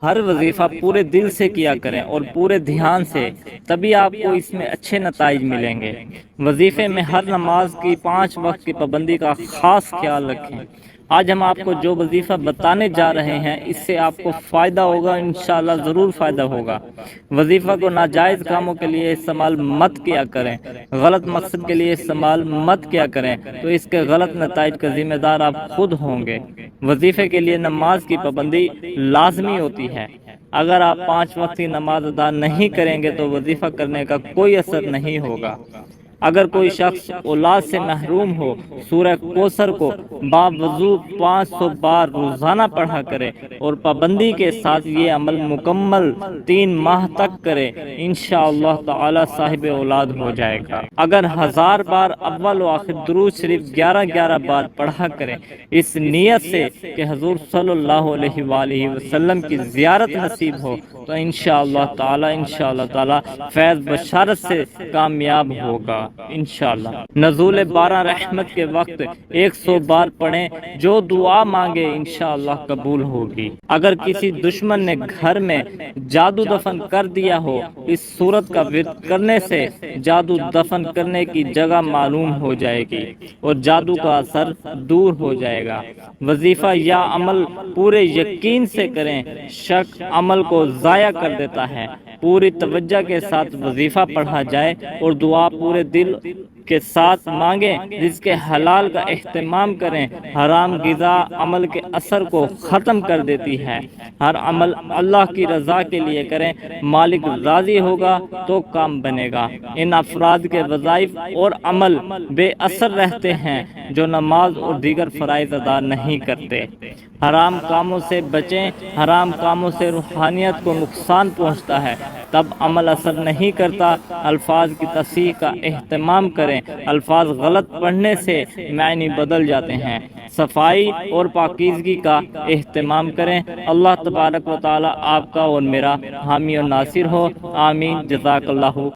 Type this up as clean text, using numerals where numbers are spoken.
ہر وظیفہ پورے دل سے کیا کریں اور پورے دھیان سے، تبھی آپ کو اس میں اچھے نتائج ملیں گے۔ وظیفے میں ہر نماز کی 5 وقت کی پابندی کا خاص خیال رکھیں۔ آج ہم آپ کو جو وظیفہ بتانے جا رہے ہیں، اس سے آپ کو فائدہ ہوگا، انشاءاللہ ضرور فائدہ ہوگا۔ وظیفہ کو ناجائز کاموں کے لیے استعمال مت کیا کریں، غلط مقصد کے لیے استعمال مت کیا کریں، تو اس کے غلط نتائج کا ذمہ دار آپ خود ہوں گے۔ وظیفے کے لیے نماز کی پابندی لازمی ہوتی ہے۔ اگر آپ 5 وقت کی نماز ادا نہیں کریں گے تو وظیفہ کرنے کا کوئی اثر نہیں ہوگا۔ اگر کوئی شخص اولاد سے محروم ہو، سورہ کوثر کو باوضو 500 بار روزانہ پڑھا کرے اور پابندی کے ساتھ یہ عمل مکمل 3 ماہ تک کرے، انشاءاللہ تعالی صاحب اولاد ہو جائے گا۔ اگر 1000 بار اول و آخر درود شریف 11 بار پڑھا کرے، اس نیت سے کہ حضور صلی اللہ علیہ وآلہ وسلم کی زیارت نصیب ہو، تو انشاءاللہ تعالی فیض بشارت سے کامیاب ہوگا انشاءاللہ۔ نزول بارہ رحمت کے وقت 100 بار پڑھیں، جو دعا مانگے انشاءاللہ قبول ہوگی۔ اگر کسی دشمن نے گھر میں جادو دفن کر دیا ہو، اس سورت کا ورد کرنے سے جادو دفن کرنے کی جگہ معلوم ہو جائے گی اور جادو کا اثر دور ہو جائے گا۔ وظیفہ یا عمل پورے یقین سے کریں، شک عمل کو ضائع کر دیتا ہے۔ پوری توجہ کے ساتھ وظیفہ پڑھا جائے اور دعا پورے دل کے ساتھ مانگیں، رزق حلال کا اہتمام کریں۔ حرام غذا عمل کے اثر کو ختم کر دیتی ہے۔ ہر عمل اللہ کی رضا کے لیے کریں، مالک راضی ہوگا تو کام بنے گا۔ ان افراد کے وظائف اور عمل بے اثر رہتے ہیں جو نماز اور دیگر فرائض ادا نہیں کرتے۔ حرام کاموں سے بچیں، حرام کاموں سے روحانیت کو نقصان پہنچتا ہے، تب عمل اثر نہیں کرتا۔ الفاظ کی تصحیح کا اہتمام کریں، الفاظ غلط پڑھنے سے معنی بدل جاتے ہیں۔ صفائی اور پاکیزگی کا اہتمام کریں۔ اللہ تبارک و تعالی آپ کا اور میرا حامی و ناصر ہو، آمین۔ جزاک اللہ